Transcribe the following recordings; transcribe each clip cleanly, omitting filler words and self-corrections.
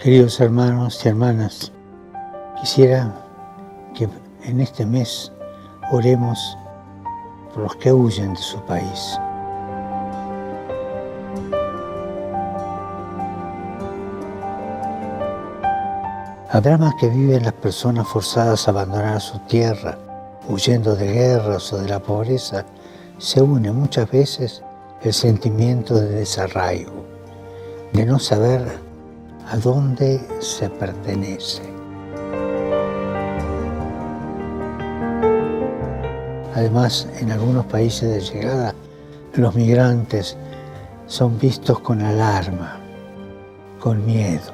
Queridos hermanos y hermanas, quisiera que en este mes oremos por los que huyen de su país. Al drama que viven las personas forzadas a abandonar su tierra, huyendo de guerras o de la pobreza, se une muchas veces el sentimiento de desarraigo, de no saber a dónde se pertenece. Además, en algunos países de llegada, los migrantes son vistos con alarma, con miedo.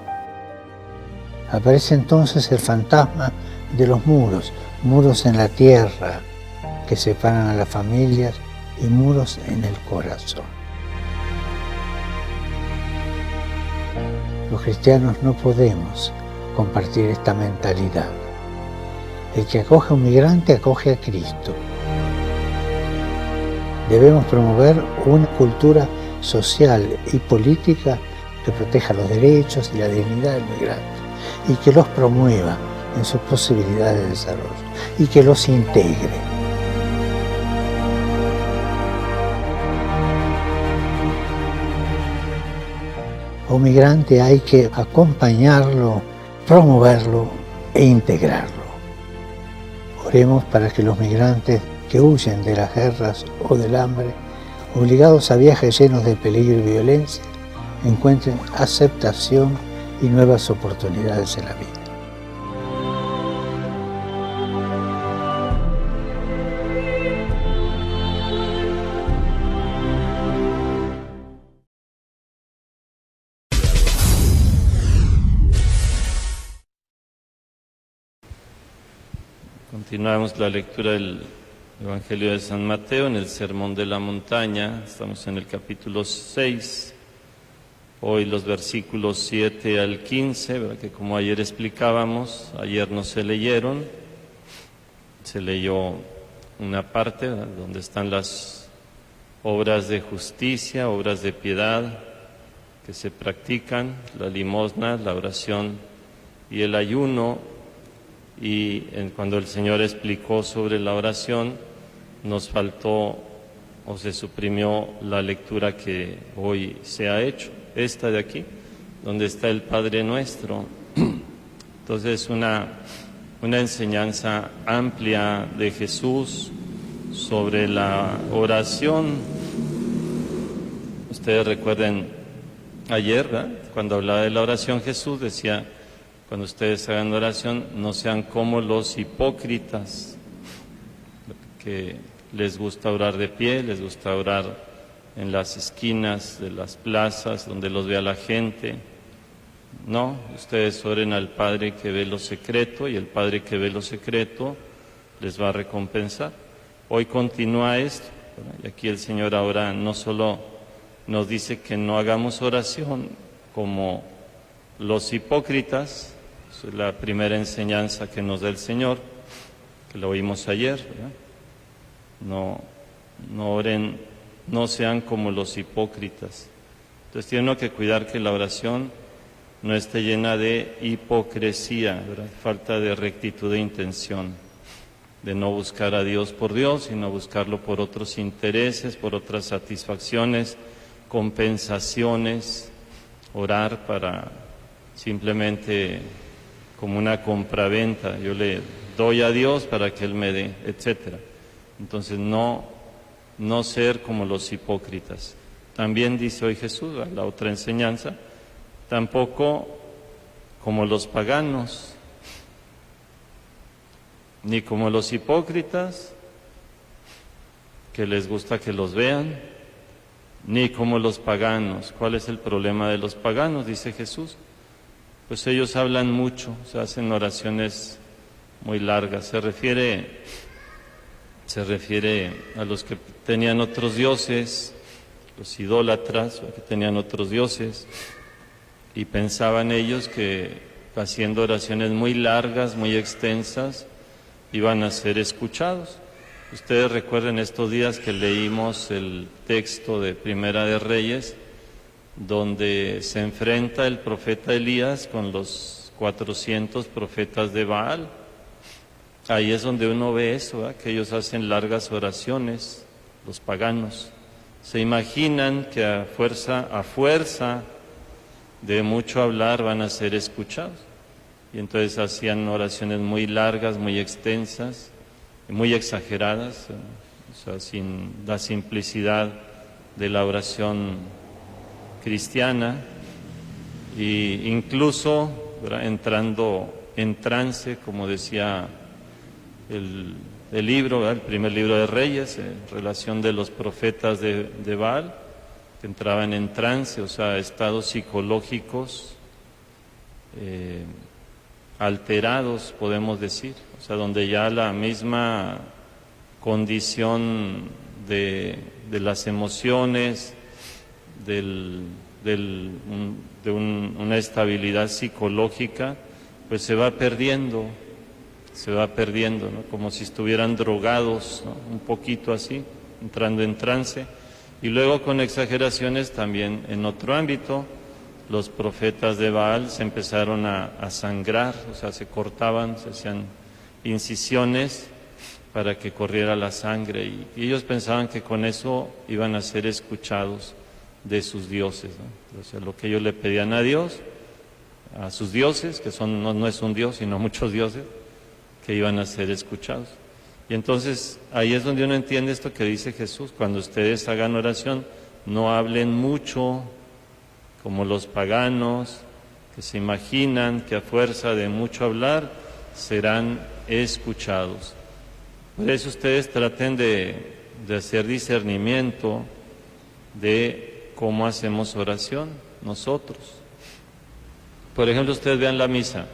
Aparece entonces el fantasma de los muros, muros en la tierra que separan a las familias y muros en el corazón. Los cristianos no podemos compartir esta mentalidad. El que acoge a un migrante acoge a Cristo. Debemos promover una cultura social y política que proteja los derechos y la dignidad del migrante y que los promueva en sus posibilidades de desarrollo y que los integre. A un migrante hay que acompañarlo, promoverlo e integrarlo. Oremos para que los migrantes que huyen de las guerras o del hambre, obligados a viajes llenos de peligro y violencia, encuentren aceptación y nuevas oportunidades en la vida. Continuamos la lectura del Evangelio de San Mateo en el Sermón de la Montaña. Estamos en el capítulo 6, hoy los versículos 7 al 15, ¿verdad? Que como ayer explicábamos, ayer no se leyeron, se leyó una parte, ¿verdad? Donde están las obras de justicia, obras de piedad que se practican, la limosna, la oración y el ayuno. Y cuando el Señor explicó sobre la oración, nos faltó o se suprimió la lectura que hoy se ha hecho, esta de aquí, donde está el Padre Nuestro. Entonces, una enseñanza amplia de Jesús sobre la oración. Ustedes recuerden ayer, ¿verdad? Cuando hablaba de la oración, Jesús decía: cuando ustedes hagan oración, no sean como los hipócritas, que les gusta orar de pie, les gusta orar en las esquinas de las plazas, donde los vea la gente. No, ustedes oren al Padre que ve lo secreto, y el Padre que ve lo secreto les va a recompensar. Hoy continúa esto, ¿verdad? Y aquí el Señor ahora no solo nos dice que no hagamos oración como los hipócritas. Es la primera enseñanza que nos da el Señor, que lo oímos ayer, ¿verdad? No oren, no sean como los hipócritas. Entonces tiene uno que cuidar que la oración no esté llena de hipocresía, ¿verdad? Falta de rectitud de intención, de no buscar a Dios por Dios, sino buscarlo por otros intereses, por otras satisfacciones, compensaciones, orar para simplemente como una compraventa, yo le doy a Dios para que Él me dé, etcétera. Entonces no ser como los hipócritas. También dice hoy Jesús, la otra enseñanza, tampoco como los paganos, ni como los hipócritas, que les gusta que los vean, ni como los paganos. ¿Cuál es el problema de los paganos? Dice Jesús. Pues ellos hablan mucho, se hacen oraciones muy largas. Se refiere a los que tenían otros dioses, los idólatras, que tenían otros dioses, y pensaban ellos que haciendo oraciones muy largas, muy extensas, iban a ser escuchados. Ustedes recuerden estos días que leímos el texto de Primera de Reyes, donde se enfrenta el profeta Elías con los 400 profetas de Baal. Ahí es donde uno ve eso, ¿verdad? Que ellos hacen largas oraciones, los paganos. Se imaginan que a fuerza de mucho hablar van a ser escuchados. Y entonces hacían oraciones muy largas, muy extensas, muy exageradas, o sea, sin la simplicidad de la oración cristiana, e incluso, ¿verdad?, entrando en trance, como decía el libro, ¿verdad?, el primer libro de Reyes, en relación de los profetas de Baal, que entraban en trance, o sea, estados psicológicos alterados, podemos decir, o sea, donde ya la misma condición de las emociones, de una estabilidad psicológica, pues se va perdiendo, ¿no? Como si estuvieran drogados, ¿no? Un poquito así, entrando en trance. Y luego con exageraciones también en otro ámbito, los profetas de Baal se empezaron a sangrar, o sea, se cortaban, se hacían incisiones para que corriera la sangre, y ellos pensaban que con eso iban a ser escuchados de sus dioses, ¿no? O sea, lo que ellos le pedían a Dios, a sus dioses, que no es un dios, sino muchos dioses, que iban a ser escuchados. Y entonces ahí es donde uno entiende esto que dice Jesús: cuando ustedes hagan oración, no hablen mucho como los paganos, que se imaginan que a fuerza de mucho hablar serán escuchados. Por eso ustedes traten de hacer discernimiento de cómo hacemos oración nosotros. Por ejemplo, ustedes vean la misa.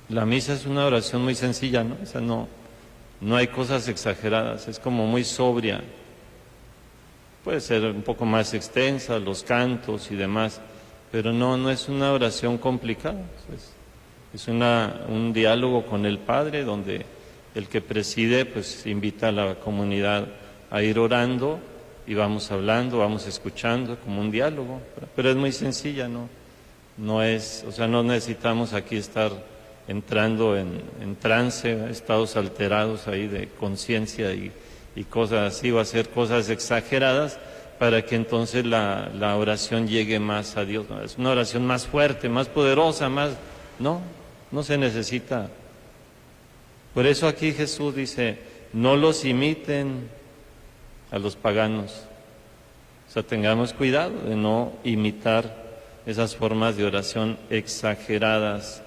La misa es una oración muy sencilla, ¿no? O sea, no hay cosas exageradas, es como muy sobria. Puede ser un poco más extensa, los cantos y demás, pero no es una oración complicada. Es un diálogo con el Padre, donde el que preside pues invita a la comunidad a ir orando, y vamos hablando, vamos escuchando, como un diálogo, pero es muy sencilla, no necesitamos aquí estar entrando en trance, estados alterados ahí de conciencia y cosas así, o hacer cosas exageradas para que entonces la oración llegue más a Dios, ¿no? Es una oración más fuerte, más poderosa, no se necesita. Por eso aquí Jesús dice: no los imiten a los paganos. O sea, tengamos cuidado de no imitar esas formas de oración exageradas,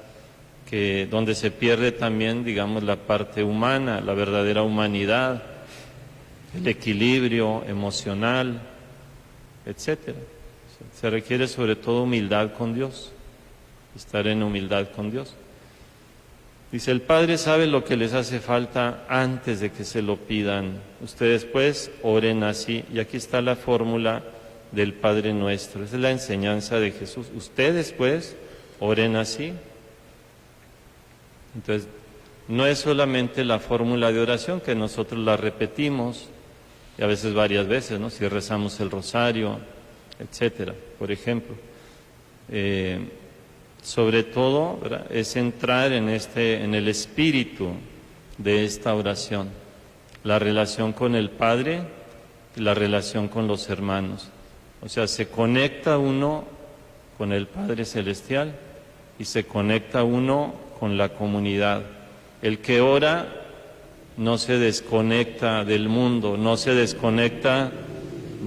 donde se pierde también, digamos, la parte humana, la verdadera humanidad, el equilibrio emocional, etcétera. Se requiere sobre todo humildad con Dios, estar en humildad con Dios. Dice: el Padre sabe lo que les hace falta antes de que se lo pidan. Ustedes pues oren así. Y aquí está la fórmula del Padre Nuestro. Esa es la enseñanza de Jesús. Ustedes pues oren así. Entonces, no es solamente la fórmula de oración, que nosotros la repetimos, y a veces varias veces, ¿no? Si rezamos el rosario, etcétera, por ejemplo. Sobre todo, ¿verdad?, es entrar en el espíritu de esta oración, la relación con el Padre y la relación con los hermanos. O sea, se conecta uno con el Padre Celestial y se conecta uno con la comunidad. El que ora no se desconecta del mundo, no se desconecta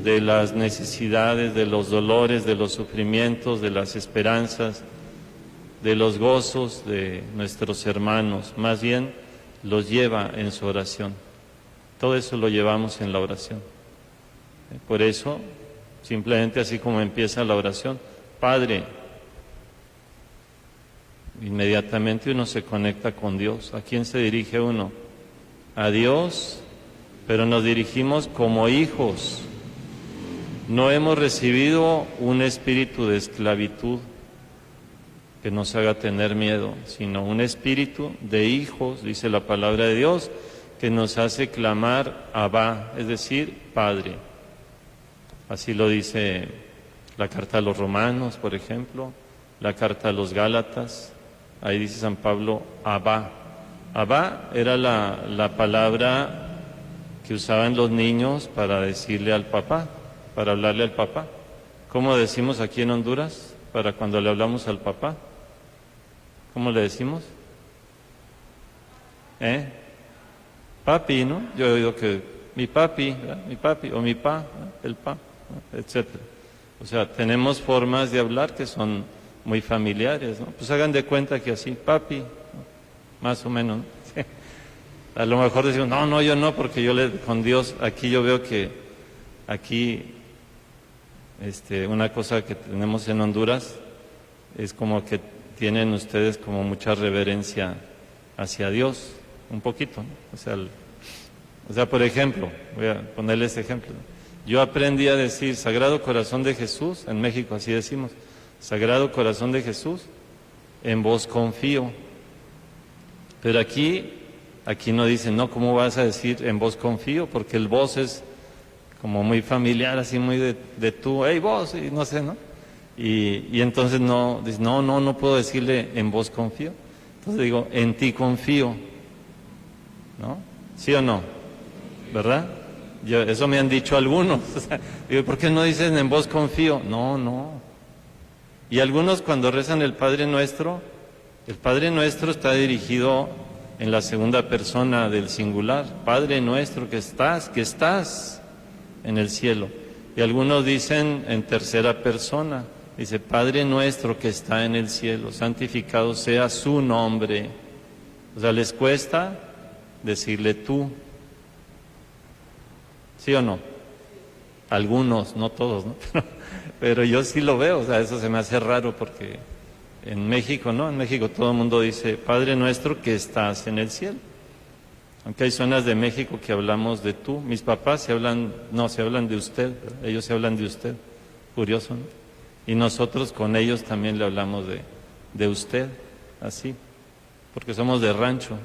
de las necesidades, de los dolores, de los sufrimientos, de las esperanzas, de los gozos de nuestros hermanos. Más bien los lleva en su oración. Todo eso lo llevamos en la oración. Por eso, simplemente así como empieza la oración: Padre, inmediatamente uno se conecta con Dios. ¿A quién se dirige uno? A Dios, pero nos dirigimos como hijos. No hemos recibido un espíritu de esclavitud que nos haga tener miedo, sino un espíritu de hijos, dice la palabra de Dios, que nos hace clamar Abba, es decir, Padre. Así lo dice La carta a los Romanos, por ejemplo, la carta a los Gálatas, ahí dice San Pablo, Abba. Abba era la palabra que usaban los niños para decirle al papá, para hablarle al papá. ¿Cómo decimos aquí en Honduras para cuando le hablamos al papá? ¿Cómo le decimos? Papi, ¿no? Yo he oído que mi papi, o mi pa, el pa, etcétera. O sea, tenemos formas de hablar que son muy familiares, ¿no? Pues hagan de cuenta que así, papi, ¿no? Más o menos, ¿no? A lo mejor decimos, no, yo no, porque con Dios, aquí yo veo que, aquí, una cosa que tenemos en Honduras, es como que tienen ustedes como mucha reverencia hacia Dios, un poquito, ¿no? O sea, por ejemplo, voy a ponerles ejemplo. Yo aprendí a decir Sagrado Corazón de Jesús, en México así decimos, Sagrado Corazón de Jesús, en vos confío. Pero aquí no dicen, no, ¿cómo vas a decir en vos confío? Porque el vos es como muy familiar, así muy de tú, hey vos, y no sé, ¿no? Y entonces no, dice, no puedo decirle en vos confío. Entonces digo, en ti confío, ¿no? ¿Sí o no? ¿Verdad? Eso me han dicho algunos. O sea, digo, ¿por qué no dicen en vos confío? No. Y algunos cuando rezan el Padre Nuestro está dirigido en la segunda persona del singular. Padre Nuestro que estás en el cielo. Y algunos dicen en tercera persona. Dice, Padre Nuestro que está en el cielo, santificado sea su nombre. O sea, les cuesta decirle tú. ¿Sí o no? Algunos, no todos, ¿no? Pero yo sí lo veo, o sea, eso se me hace raro porque en México, ¿no? En México todo el mundo dice, Padre Nuestro que estás en el cielo. Aunque hay zonas de México que hablamos de tú. Mis papás se hablan de usted, ¿verdad? Ellos se hablan de usted. Curioso, ¿no? Y nosotros con ellos también le hablamos de usted, así, porque somos de rancho,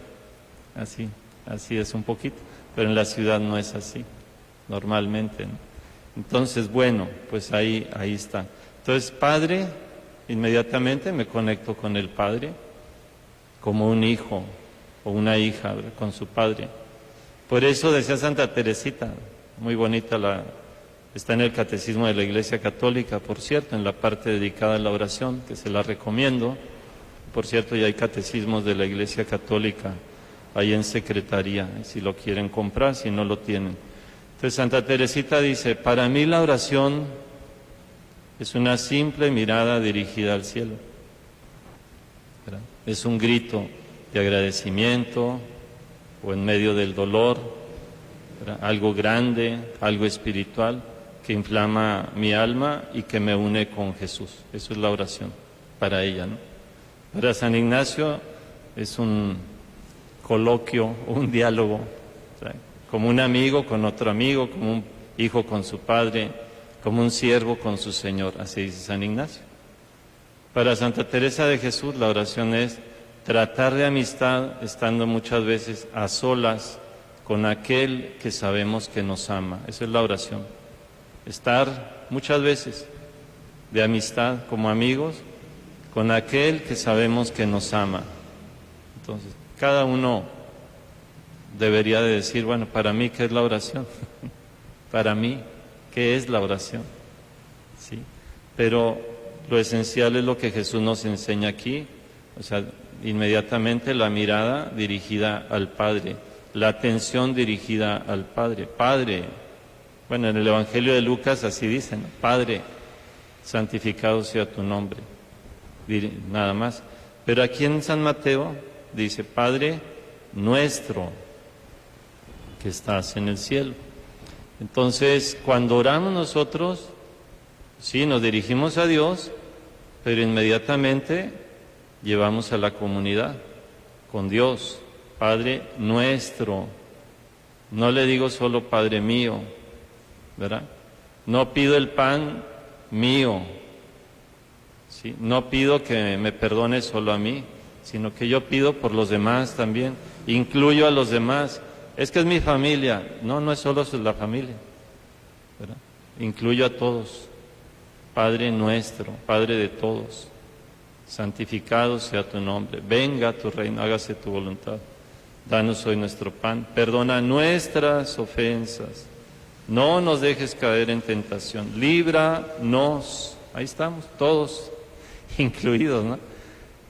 así es un poquito, pero en la ciudad no es así. Normalmente, ¿no? Entonces, bueno, pues ahí está. Entonces, Padre, inmediatamente me conecto con el Padre, como un hijo o una hija, ¿verdad? Con su Padre. Por eso decía Santa Teresita, muy bonita, está en el Catecismo de la Iglesia Católica, por cierto, en la parte dedicada a la oración, que se la recomiendo. Por cierto, ya hay catecismos de la Iglesia Católica ahí en secretaría, si lo quieren comprar, si no lo tienen. Entonces Santa Teresita dice, para mí la oración es una simple mirada dirigida al cielo. ¿Verdad? Es un grito de agradecimiento o en medio del dolor, ¿verdad? Algo grande, algo espiritual que inflama mi alma y que me une con Jesús. Eso es la oración para ella, ¿no? Para San Ignacio es un coloquio, un diálogo, ¿verdad? Como un amigo con otro amigo, como un hijo con su padre, como un siervo con su Señor, así dice San Ignacio. Para Santa Teresa de Jesús la oración es tratar de amistad estando muchas veces a solas con aquel que sabemos que nos ama. Esa es la oración. Estar muchas veces de amistad como amigos con aquel que sabemos que nos ama. Entonces, cada uno debería de decir, bueno, para mí, ¿qué es la oración? Para mí, ¿qué es la oración? ¿Sí? Pero lo esencial es lo que Jesús nos enseña aquí, o sea, inmediatamente la mirada dirigida al Padre, la atención dirigida al Padre. Padre, bueno, en el Evangelio de Lucas así dicen, Padre, santificado sea tu nombre, nada más. Pero aquí en San Mateo dice, Padre nuestro que estás en el cielo. Entonces, cuando oramos nosotros, sí, nos dirigimos a Dios, pero inmediatamente llevamos a la comunidad con Dios, Padre nuestro. No le digo solo Padre mío, ¿verdad? No pido el pan mío, ¿sí? No pido que me perdone solo a mí, sino que yo pido por los demás también, incluyo a los demás. Es que es mi familia. No es solo la familia, ¿verdad? Incluyo a todos. Padre nuestro, Padre de todos, santificado sea tu nombre, venga tu reino, hágase tu voluntad. Danos hoy nuestro pan, perdona nuestras ofensas, no nos dejes caer en tentación, líbranos. Ahí estamos, todos incluidos, ¿no?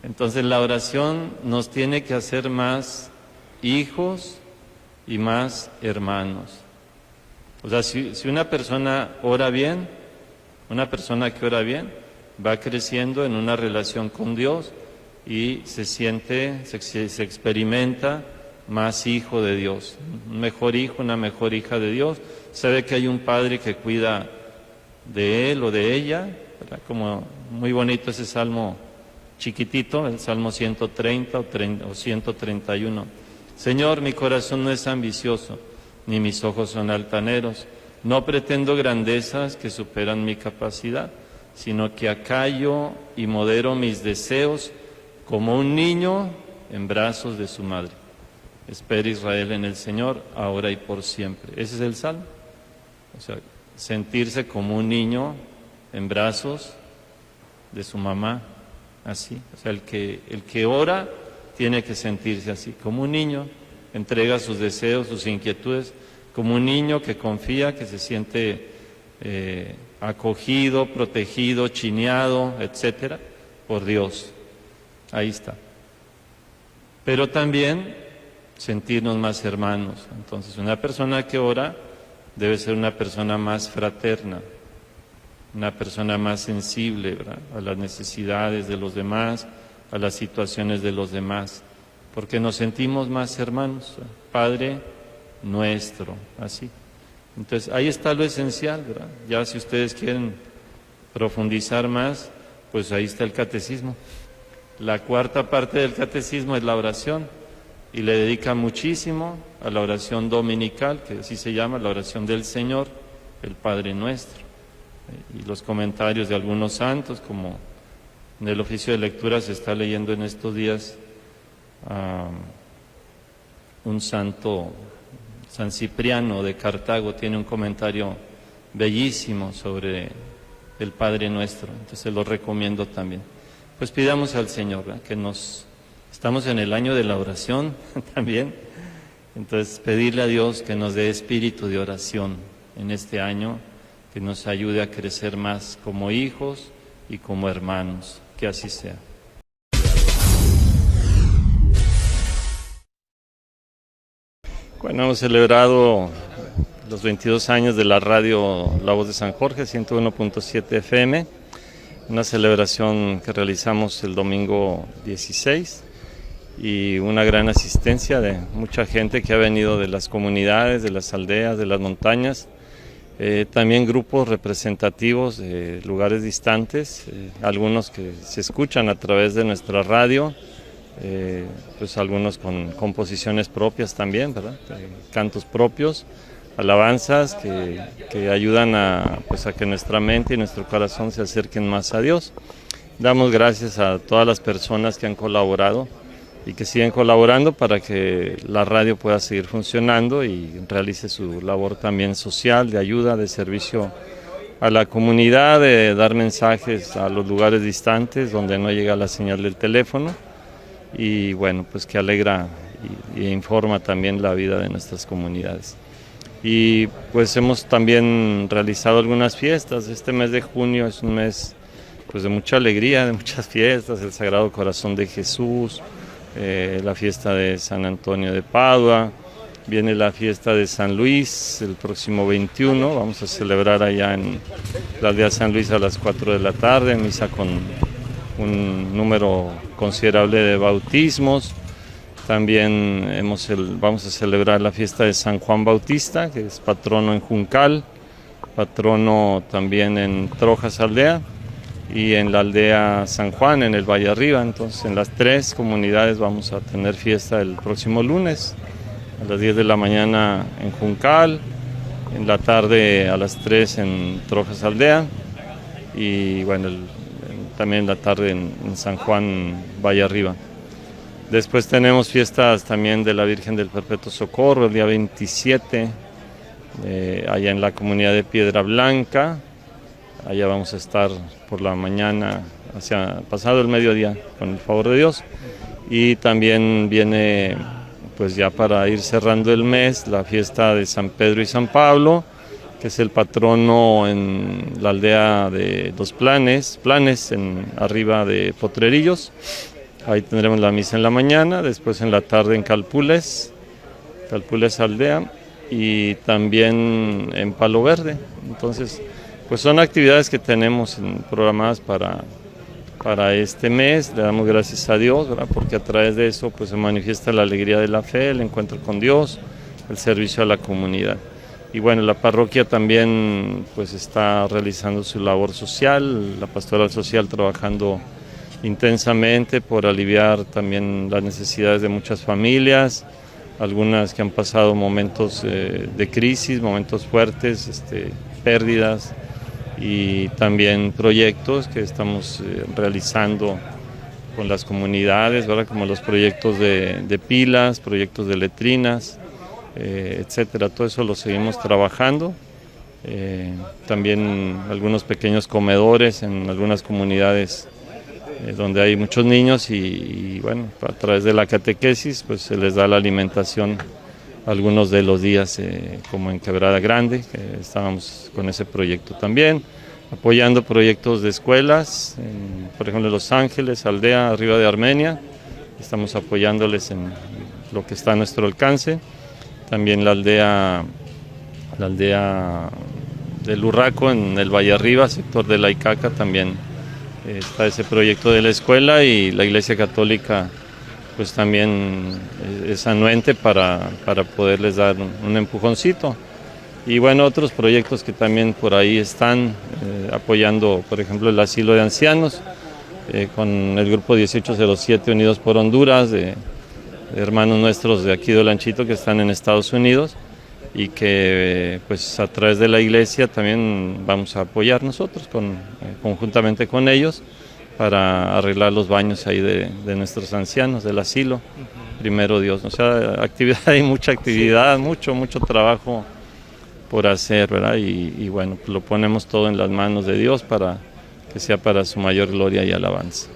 Entonces la oración nos tiene que hacer más hijos y más hermanos. O sea, si una persona ora bien, una persona que ora bien, va creciendo en una relación con Dios y se siente, se experimenta más hijo de Dios, un mejor hijo, una mejor hija de Dios. Sabe que hay un padre que cuida de él o de ella, ¿verdad? Como muy bonito ese salmo chiquitito, el Salmo 130 o 131. Señor, mi corazón no es ambicioso, ni mis ojos son altaneros. No pretendo grandezas que superan mi capacidad, sino que acallo y modero mis deseos como un niño en brazos de su madre. Espera Israel en el Señor, ahora y por siempre. Ese es el Salmo. O sea, sentirse como un niño en brazos de su mamá, así. O sea, el que ora tiene que sentirse así, como un niño, entrega sus deseos, sus inquietudes, como un niño que confía, que se siente acogido, protegido, chineado, etcétera, por Dios. Ahí está. Pero también sentirnos más hermanos. Entonces, una persona que ora debe ser una persona más fraterna, una persona más sensible, ¿verdad?, a las necesidades de los demás, a las situaciones de los demás, porque nos sentimos más hermanos. Padre nuestro, así. Entonces, ahí está lo esencial, ¿verdad? Ya si ustedes quieren profundizar más, pues ahí está el catecismo. La cuarta parte del catecismo es la oración, y le dedica muchísimo a la oración dominical, que así se llama, la oración del Señor, el Padre Nuestro. Y los comentarios de algunos santos, como en el oficio de lectura se está leyendo en estos días un santo, San Cipriano de Cartago, tiene un comentario bellísimo sobre el Padre Nuestro, entonces se lo recomiendo también. Pues pidamos al Señor, ¿verdad?, que estamos en el año de la oración también, entonces pedirle a Dios que nos dé espíritu de oración en este año, que nos ayude a crecer más como hijos y como hermanos, que así sea. Bueno, hemos celebrado los 22 años de la radio La Voz de San Jorge, 101.7 FM, una celebración que realizamos el domingo 16 y una gran asistencia de mucha gente que ha venido de las comunidades, de las aldeas, de las montañas, también grupos representativos de lugares distantes, algunos que se escuchan a través de nuestra radio, pues algunos con composiciones propias también, ¿verdad?, cantos propios, alabanzas que ayudan a que nuestra mente y nuestro corazón se acerquen más a Dios. Damos gracias a todas las personas que han colaborado y que siguen colaborando para que la radio pueda seguir funcionando y realice su labor también social, de ayuda, de servicio a la comunidad, de dar mensajes a los lugares distantes donde no llega la señal del teléfono, y bueno, pues que alegra y informa también la vida de nuestras comunidades. Y pues hemos también realizado algunas fiestas. Este mes de junio es un mes pues de mucha alegría, de muchas fiestas, el Sagrado Corazón de Jesús, la fiesta de San Antonio de Padua, viene la fiesta de San Luis el próximo 21, vamos a celebrar allá en la aldea de San Luis a las 4 de la tarde, misa con un número considerable de bautismos. También vamos a celebrar la fiesta de San Juan Bautista, que es patrono en Juncal, patrono también en Trojas Aldea, y en la aldea San Juan, en el Valle Arriba. Entonces en las tres comunidades vamos a tener fiesta el próximo lunes, a las 10 de la mañana en Juncal, en la tarde a las 3 en Trojas Aldea, y bueno, también en la tarde en San Juan, Valle Arriba. Después tenemos fiestas también de la Virgen del Perpetuo Socorro, el día 27, allá en la comunidad de Piedra Blanca. Allá vamos a estar por la mañana, hacia pasado el mediodía, con el favor de Dios. Y también viene, pues ya para ir cerrando el mes, la fiesta de San Pedro y San Pablo, que es el patrono en la aldea de Los Planes, arriba de Potrerillos. Ahí tendremos la misa en la mañana, después en la tarde en Calpules aldea, y también en Palo Verde. Entonces, pues son actividades que tenemos programadas para este mes. Le damos gracias a Dios, ¿verdad? Porque a través de eso pues se manifiesta la alegría de la fe, el encuentro con Dios, el servicio a la comunidad. Y bueno, la parroquia también pues está realizando su labor social, la pastoral social trabajando intensamente por aliviar también las necesidades de muchas familias, algunas que han pasado momentos de crisis, momentos fuertes, pérdidas, y también proyectos que estamos realizando con las comunidades, ¿verdad? Como los proyectos de pilas, proyectos de letrinas, etcétera. Todo eso lo seguimos trabajando. También algunos pequeños comedores en algunas comunidades donde hay muchos niños y bueno, a través de la catequesis pues se les da la alimentación algunos de los días, como en Quebrada Grande, que estábamos con ese proyecto también, apoyando proyectos de escuelas, por ejemplo en Los Ángeles, aldea arriba de Armenia, estamos apoyándoles en lo que está a nuestro alcance. También la aldea del Urraco en el Valle Arriba, sector de la Icaca, también está ese proyecto de la escuela, y la Iglesia Católica pues también es anuente para poderles dar un empujoncito. Y bueno, otros proyectos que también por ahí están apoyando, por ejemplo, el asilo de ancianos, con el grupo 1807 Unidos por Honduras, de hermanos nuestros de aquí de Olanchito que están en Estados Unidos, y que pues a través de la iglesia también vamos a apoyar nosotros conjuntamente con ellos para arreglar los baños ahí de nuestros ancianos del asilo. Primero Dios, o sea, hay mucha actividad, mucho trabajo por hacer, ¿verdad? Y bueno, pues lo ponemos todo en las manos de Dios para que sea para su mayor gloria y alabanza.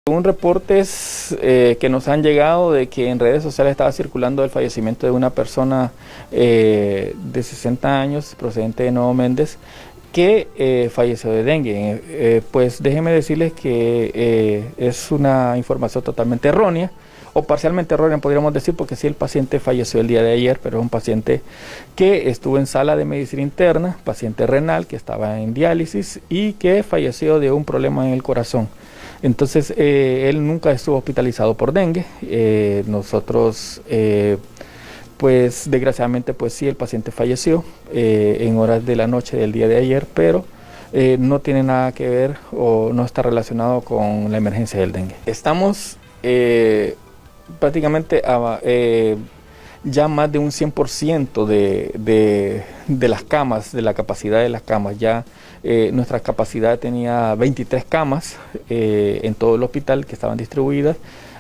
Según reportes que nos han llegado de que en redes sociales estaba circulando el fallecimiento de una persona de 60 años procedente de Nuevo Méndez que falleció de dengue. Pues déjenme decirles que es una información totalmente errónea, o parcialmente errónea podríamos decir, porque sí, el paciente falleció el día de ayer, pero es un paciente que estuvo en sala de medicina interna, paciente renal que estaba en diálisis y que falleció de un problema en el corazón. Entonces él nunca estuvo hospitalizado por dengue. Nosotros pues desgraciadamente pues sí, el paciente falleció en horas de la noche del día de ayer, pero no tiene nada que ver o no está relacionado con la emergencia del dengue. Estamos prácticamente ya más de un 100% de las camas, de la capacidad de las camas. Ya nuestra capacidad tenía 23 camas en todo el hospital que estaban distribuidas,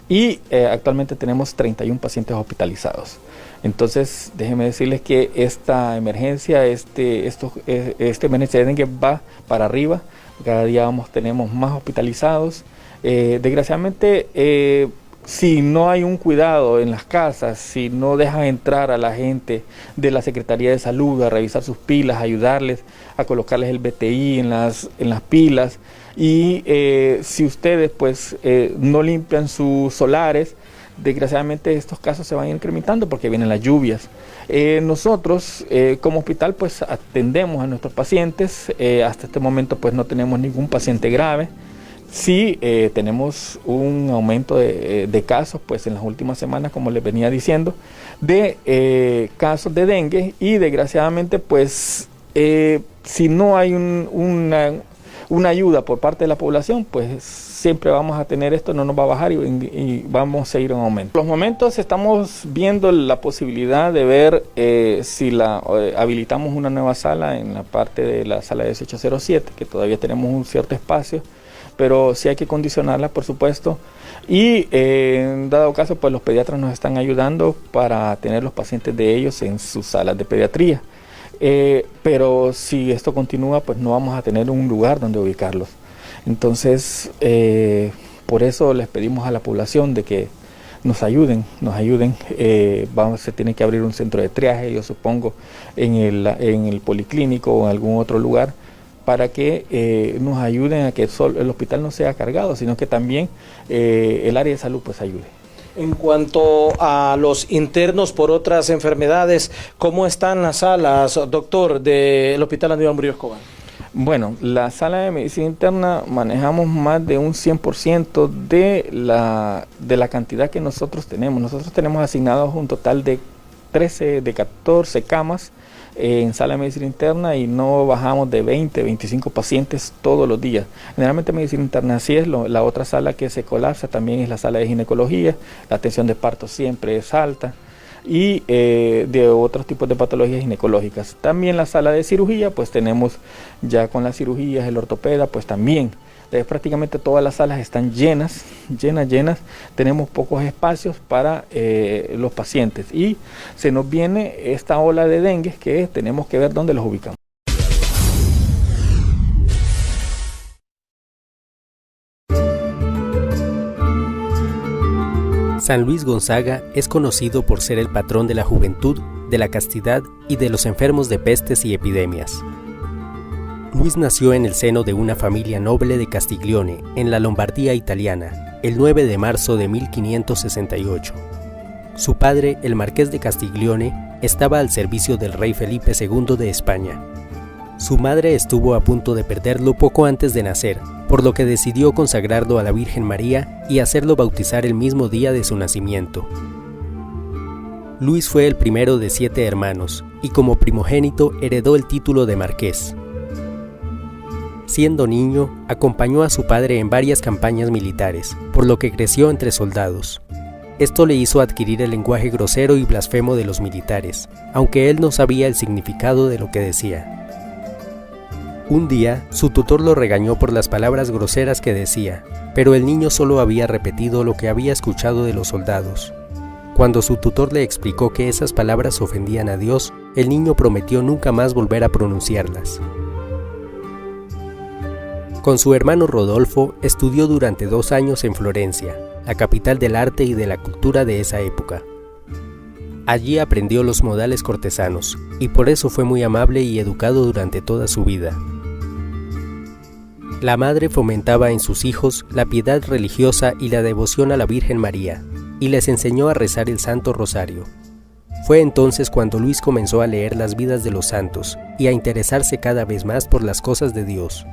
y actualmente tenemos 31 pacientes hospitalizados. Entonces déjenme decirles que esta emergencia, esta emergencia de dengue va para arriba. Cada día tenemos más hospitalizados. Desgraciadamente, si no hay un cuidado en las casas, si no dejan entrar a la gente de la Secretaría de Salud a revisar sus pilas, a ayudarles a colocarles el BTI en las pilas, y si ustedes pues no limpian sus solares, desgraciadamente estos casos se van incrementando porque vienen las lluvias. Nosotros como hospital pues atendemos a nuestros pacientes. Hasta este momento pues no tenemos ningún paciente grave. Sí, tenemos un aumento de casos pues en las últimas semanas, como les venía diciendo, de casos de dengue, y desgraciadamente pues si no hay una ayuda por parte de la población, pues siempre vamos a tener esto, no nos va a bajar y vamos a ir en aumento. En los momentos estamos viendo la posibilidad de ver si habilitamos una nueva sala en la parte de la sala 1807, que todavía tenemos un cierto espacio, pero sí hay que condicionarla, por supuesto. Y en dado caso, pues los pediatras nos están ayudando para tener los pacientes de ellos en sus salas de pediatría. Pero si esto continúa, pues no vamos a tener un lugar donde ubicarlos. Entonces, por eso les pedimos a la población de que nos ayuden. Se tiene que abrir un centro de triaje, yo supongo, en el policlínico o en algún otro lugar, para que nos ayuden a que el hospital no sea cargado, sino que también el área de salud pues ayude. En cuanto a los internos por otras enfermedades, ¿cómo están las salas, doctor, del Hospital Aníbal Murillo Escobar? Bueno, la sala de medicina interna manejamos más de un 100% de la cantidad que nosotros tenemos. Nosotros tenemos asignados un total de 14 camas en sala de medicina interna y no bajamos de 20, 25 pacientes todos los días. Generalmente medicina interna así es. La otra sala que se colapsa también es la sala de ginecología. La atención de parto siempre es alta y de otros tipos de patologías ginecológicas. También la sala de cirugía, pues tenemos ya con las cirugías, el ortopeda, pues también. Prácticamente todas las salas están llenas. Tenemos pocos espacios para los pacientes y se nos viene esta ola de dengue que tenemos que ver dónde los ubicamos. San Luis Gonzaga es conocido por ser el patrón de la juventud, de la castidad y de los enfermos de pestes y epidemias. Luis nació en el seno de una familia noble de Castiglione, en la Lombardía italiana, el 9 de marzo de 1568. Su padre, el marqués de Castiglione, estaba al servicio del rey Felipe II de España. Su madre estuvo a punto de perderlo poco antes de nacer, por lo que decidió consagrarlo a la Virgen María y hacerlo bautizar el mismo día de su nacimiento. Luis fue el primero de 7 hermanos, y como primogénito heredó el título de marqués. Siendo niño, acompañó a su padre en varias campañas militares, por lo que creció entre soldados. Esto le hizo adquirir el lenguaje grosero y blasfemo de los militares, aunque él no sabía el significado de lo que decía. Un día, su tutor lo regañó por las palabras groseras que decía, pero el niño solo había repetido lo que había escuchado de los soldados. Cuando su tutor le explicó que esas palabras ofendían a Dios, el niño prometió nunca más volver a pronunciarlas. Con su hermano Rodolfo, estudió durante 2 años en Florencia, la capital del arte y de la cultura de esa época. Allí aprendió los modales cortesanos, y por eso fue muy amable y educado durante toda su vida. La madre fomentaba en sus hijos la piedad religiosa y la devoción a la Virgen María, y les enseñó a rezar el Santo Rosario. Fue entonces cuando Luis comenzó a leer las vidas de los santos y a interesarse cada vez más por las cosas de Dios.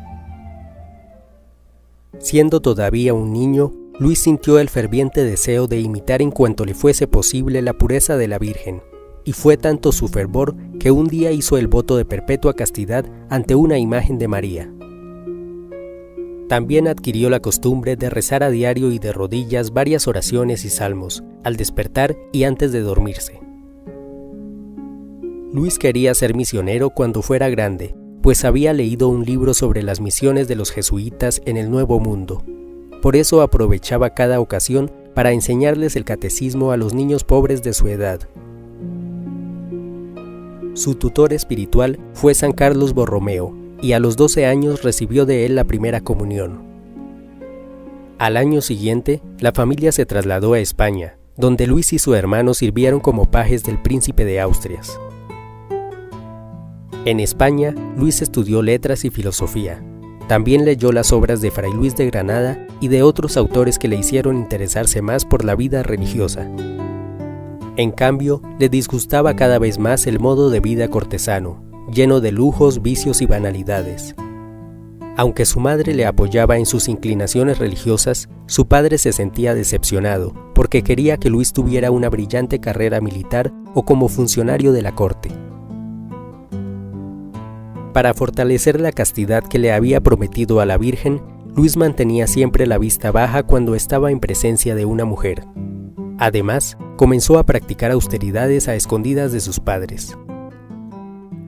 Siendo todavía un niño, Luis sintió el ferviente deseo de imitar en cuanto le fuese posible la pureza de la Virgen, y fue tanto su fervor que un día hizo el voto de perpetua castidad ante una imagen de María. También adquirió la costumbre de rezar a diario y de rodillas varias oraciones y salmos, al despertar y antes de dormirse. Luis quería ser misionero cuando fuera grande, pues había leído un libro sobre las misiones de los jesuitas en el Nuevo Mundo. Por eso aprovechaba cada ocasión para enseñarles el catecismo a los niños pobres de su edad. Su tutor espiritual fue San Carlos Borromeo, y a los 12 años recibió de él la primera comunión. Al año siguiente, la familia se trasladó a España, donde Luis y su hermano sirvieron como pajes del príncipe de Asturias. En España, Luis estudió letras y filosofía. También leyó las obras de Fray Luis de Granada y de otros autores que le hicieron interesarse más por la vida religiosa. En cambio, le disgustaba cada vez más el modo de vida cortesano, lleno de lujos, vicios y banalidades. Aunque su madre le apoyaba en sus inclinaciones religiosas, su padre se sentía decepcionado porque quería que Luis tuviera una brillante carrera militar o como funcionario de la corte. Para fortalecer la castidad que le había prometido a la Virgen, Luis mantenía siempre la vista baja cuando estaba en presencia de una mujer. Además, comenzó a practicar austeridades a escondidas de sus padres.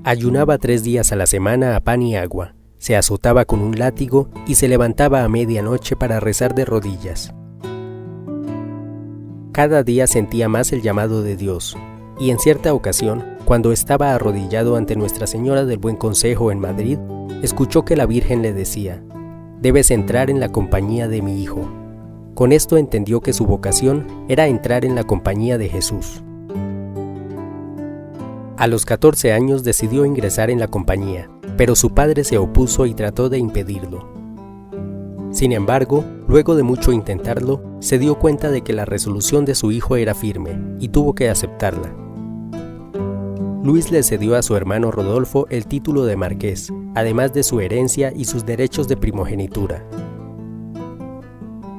Ayunaba 3 días a la semana a pan y agua, se azotaba con un látigo y se levantaba a medianoche para rezar de rodillas. Cada día sentía más el llamado de Dios, y en cierta ocasión, cuando estaba arrodillado ante Nuestra Señora del Buen Consejo en Madrid, escuchó que la Virgen le decía: «Debes entrar en la compañía de mi hijo». Con esto entendió que su vocación era entrar en la compañía de Jesús. A los 14 años decidió ingresar en la compañía, pero su padre se opuso y trató de impedirlo. Sin embargo, luego de mucho intentarlo, se dio cuenta de que la resolución de su hijo era firme y tuvo que aceptarla. Luis le cedió a su hermano Rodolfo el título de marqués, además de su herencia y sus derechos de primogenitura.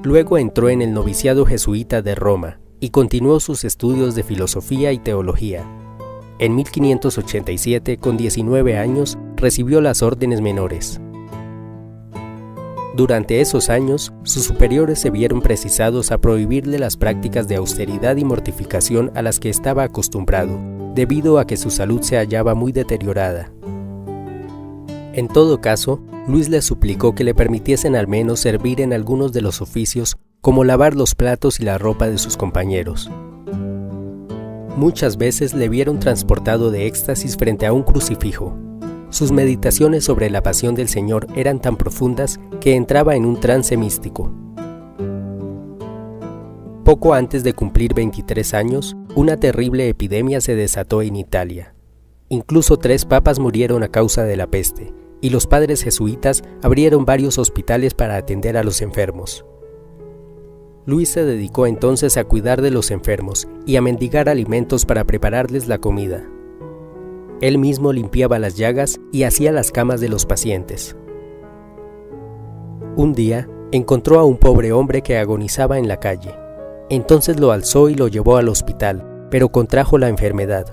Luego entró en el noviciado jesuita de Roma y continuó sus estudios de filosofía y teología. En 1587, con 19 años, recibió las órdenes menores. Durante esos años, sus superiores se vieron precisados a prohibirle las prácticas de austeridad y mortificación a las que estaba acostumbrado, debido a que su salud se hallaba muy deteriorada. En todo caso, Luis les suplicó que le permitiesen al menos servir en algunos de los oficios, como lavar los platos y la ropa de sus compañeros. Muchas veces le vieron transportado de éxtasis frente a un crucifijo. Sus meditaciones sobre la pasión del Señor eran tan profundas que entraba en un trance místico. Poco antes de cumplir 23 años, una terrible epidemia se desató en Italia. Incluso 3 papas murieron a causa de la peste, y los padres jesuitas abrieron varios hospitales para atender a los enfermos. Luis se dedicó entonces a cuidar de los enfermos y a mendigar alimentos para prepararles la comida. Él mismo limpiaba las llagas y hacía las camas de los pacientes. Un día, encontró a un pobre hombre que agonizaba en la calle. Entonces lo alzó y lo llevó al hospital, pero contrajo la enfermedad.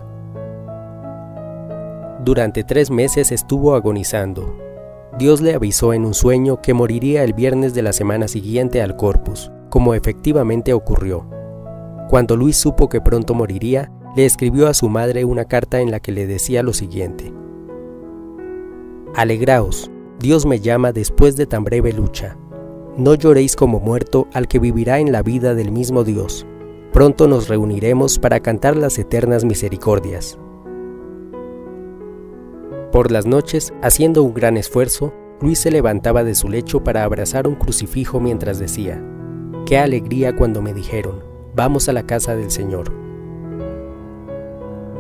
Durante 3 meses estuvo agonizando. Dios le avisó en un sueño que moriría el viernes de la semana siguiente al Corpus, como efectivamente ocurrió. Cuando Luis supo que pronto moriría, le escribió a su madre una carta en la que le decía lo siguiente: «Alegraos, Dios me llama después de tan breve lucha. No lloréis como muerto al que vivirá en la vida del mismo Dios. Pronto nos reuniremos para cantar las eternas misericordias». Por las noches, haciendo un gran esfuerzo, Luis se levantaba de su lecho para abrazar un crucifijo mientras decía: «Qué alegría cuando me dijeron, vamos a la casa del Señor».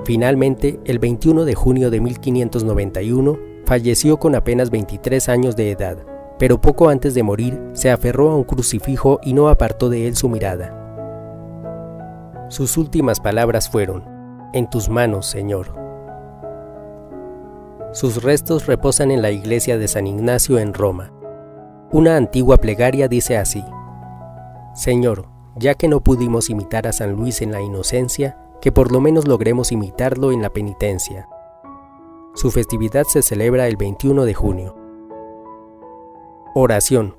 Finalmente, el 21 de junio de 1591, falleció con apenas 23 años de edad, pero poco antes de morir se aferró a un crucifijo y no apartó de él su mirada. Sus últimas palabras fueron: «En tus manos, Señor». Sus restos reposan en la iglesia de San Ignacio en Roma. Una antigua plegaria dice así: «Señor, ya que no pudimos imitar a San Luis en la inocencia, que por lo menos logremos imitarlo en la penitencia». Su festividad se celebra el 21 de junio. Oración.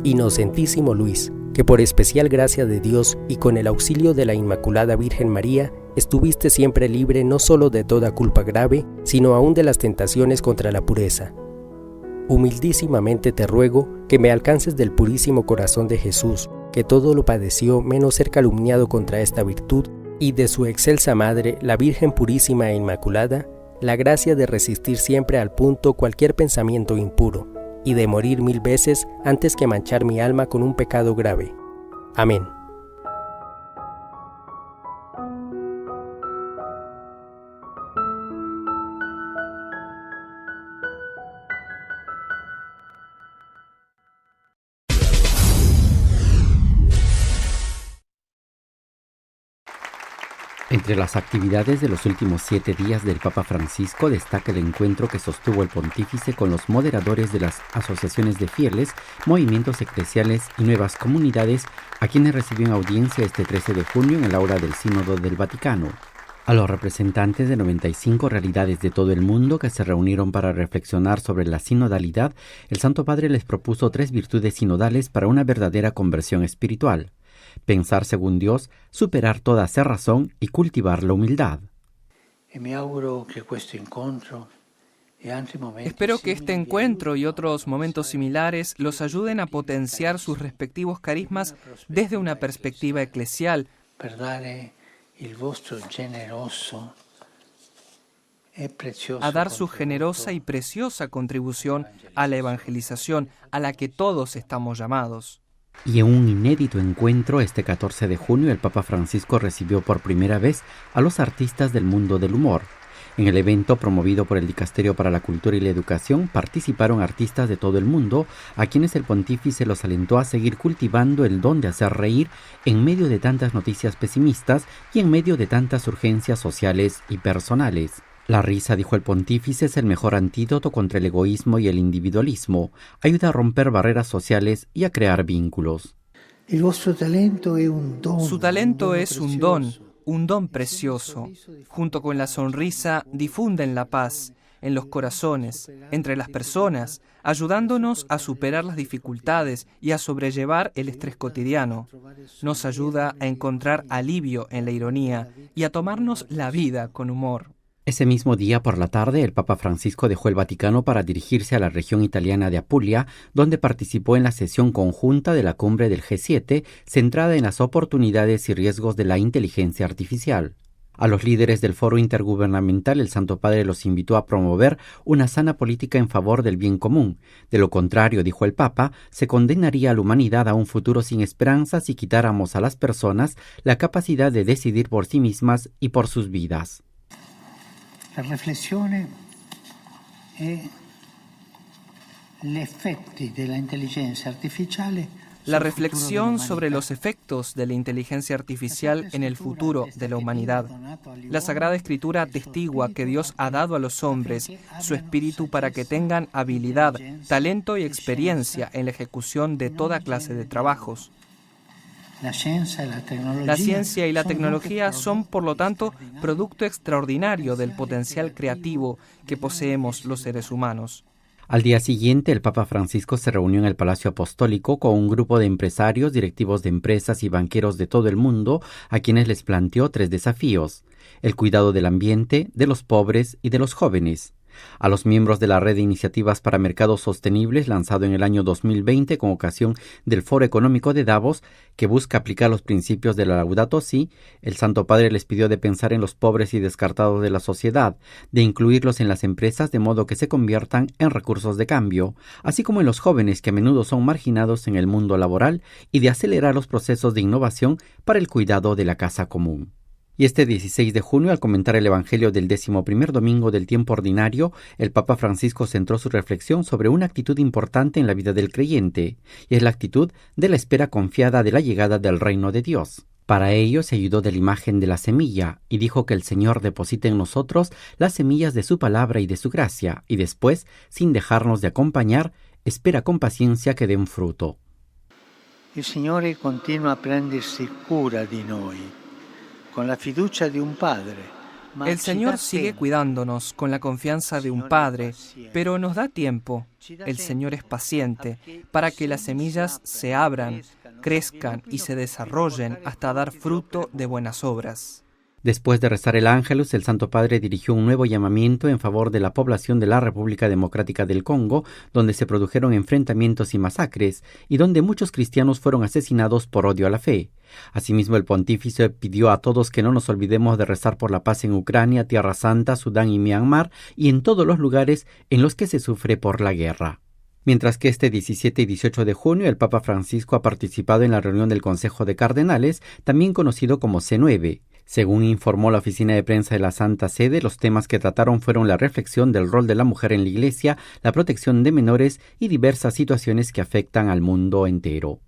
Inocentísimo Luis, que por especial gracia de Dios y con el auxilio de la Inmaculada Virgen María, estuviste siempre libre no solo de toda culpa grave, sino aún de las tentaciones contra la pureza. Humildísimamente te ruego que me alcances del purísimo corazón de Jesús, que todo lo padeció menos ser calumniado contra esta virtud, y de su excelsa Madre, la Virgen Purísima e Inmaculada, la gracia de resistir siempre al punto cualquier pensamiento impuro, y de morir 1000 veces antes que manchar mi alma con un pecado grave. Amén. Entre las actividades de los últimos 7 días del Papa Francisco destaca el encuentro que sostuvo el pontífice con los moderadores de las asociaciones de fieles, movimientos eclesiales y nuevas comunidades, a quienes recibió en audiencia este 13 de junio en el aula del Sínodo del Vaticano. A los representantes de 95 realidades de todo el mundo que se reunieron para reflexionar sobre la sinodalidad, el Santo Padre les propuso 3 virtudes sinodales para una verdadera conversión espiritual: pensar según Dios, superar toda cerrazón y cultivar la humildad. E mi auguro che questo incontro Espero que este encuentro y otros momentos similares los ayuden a potenciar sus respectivos carismas desde una perspectiva eclesial, a dar su generosa y preciosa contribución a la evangelización a la que todos estamos llamados. Y en un inédito encuentro, este 14 de junio, el Papa Francisco recibió por primera vez a los artistas del mundo del humor. En el evento promovido por el Dicasterio para la Cultura y la Educación participaron artistas de todo el mundo, a quienes el pontífice los alentó a seguir cultivando el don de hacer reír en medio de tantas noticias pesimistas y en medio de tantas urgencias sociales y personales. La risa, dijo el pontífice, es el mejor antídoto contra el egoísmo y el individualismo. Ayuda a romper barreras sociales y a crear vínculos. Su talento es un don precioso. Junto con la sonrisa, difunden la paz en los corazones, entre las personas, ayudándonos a superar las dificultades y a sobrellevar el estrés cotidiano. Nos ayuda a encontrar alivio en la ironía y a tomarnos la vida con humor. Ese mismo día por la tarde, el Papa Francisco dejó el Vaticano para dirigirse a la región italiana de Apulia, donde participó en la sesión conjunta de la cumbre del G7, centrada en las oportunidades y riesgos de la inteligencia artificial. A los líderes del Foro Intergubernamental, el Santo Padre los invitó a promover una sana política en favor del bien común. De lo contrario, dijo el Papa, se condenaría a la humanidad a un futuro sin esperanza si quitáramos a las personas la capacidad de decidir por sí mismas y por sus vidas. La reflexione e gli effetti della intelligenza artificiale. La reflexión sobre los efectos de la inteligencia artificial en el futuro de la humanidad. La Sagrada Escritura atestigua que Dios ha dado a los hombres su espíritu para que tengan habilidad, talento y experiencia en la ejecución de toda clase de trabajos. La ciencia y la tecnología son, por lo tanto, producto extraordinario del potencial creativo que poseemos los seres humanos. Al día siguiente, el Papa Francisco se reunió en el Palacio Apostólico con un grupo de empresarios, directivos de empresas y banqueros de todo el mundo, a quienes les planteó 3 desafíos: el cuidado del ambiente, de los pobres y de los jóvenes. A los miembros de la Red de Iniciativas para Mercados Sostenibles, lanzado en el año 2020 con ocasión del Foro Económico de Davos, que busca aplicar los principios de la Laudato Si, el Santo Padre les pidió de pensar en los pobres y descartados de la sociedad, de incluirlos en las empresas de modo que se conviertan en recursos de cambio, así como en los jóvenes que a menudo son marginados en el mundo laboral, y de acelerar los procesos de innovación para el cuidado de la casa común. Y este 16 de junio, al comentar el Evangelio del 11º domingo del tiempo ordinario, el Papa Francisco centró su reflexión sobre una actitud importante en la vida del creyente, y es la actitud de la espera confiada de la llegada del reino de Dios. Para ello se ayudó de la imagen de la semilla, y dijo que el Señor deposita en nosotros las semillas de su palabra y de su gracia, y después, sin dejarnos de acompañar, espera con paciencia que den fruto. El Signore continua a prendersi cura di noi. Con la fiducia de un padre. El Señor sigue cuidándonos con la confianza de un padre, pero nos da tiempo. El Señor es paciente para que las semillas se abran, crezcan y se desarrollen hasta dar fruto de buenas obras. Después de rezar el Ángelus, el Santo Padre dirigió un nuevo llamamiento en favor de la población de la República Democrática del Congo, donde se produjeron enfrentamientos y masacres, y donde muchos cristianos fueron asesinados por odio a la fe. Asimismo, el pontífice pidió a todos que no nos olvidemos de rezar por la paz en Ucrania, Tierra Santa, Sudán y Myanmar, y en todos los lugares en los que se sufre por la guerra. Mientras que este 17 y 18 de junio el Papa Francisco ha participado en la reunión del Consejo de Cardenales, también conocido como C9. Según informó la oficina de prensa de la Santa Sede, los temas que trataron fueron la reflexión del rol de la mujer en la Iglesia, la protección de menores y diversas situaciones que afectan al mundo entero.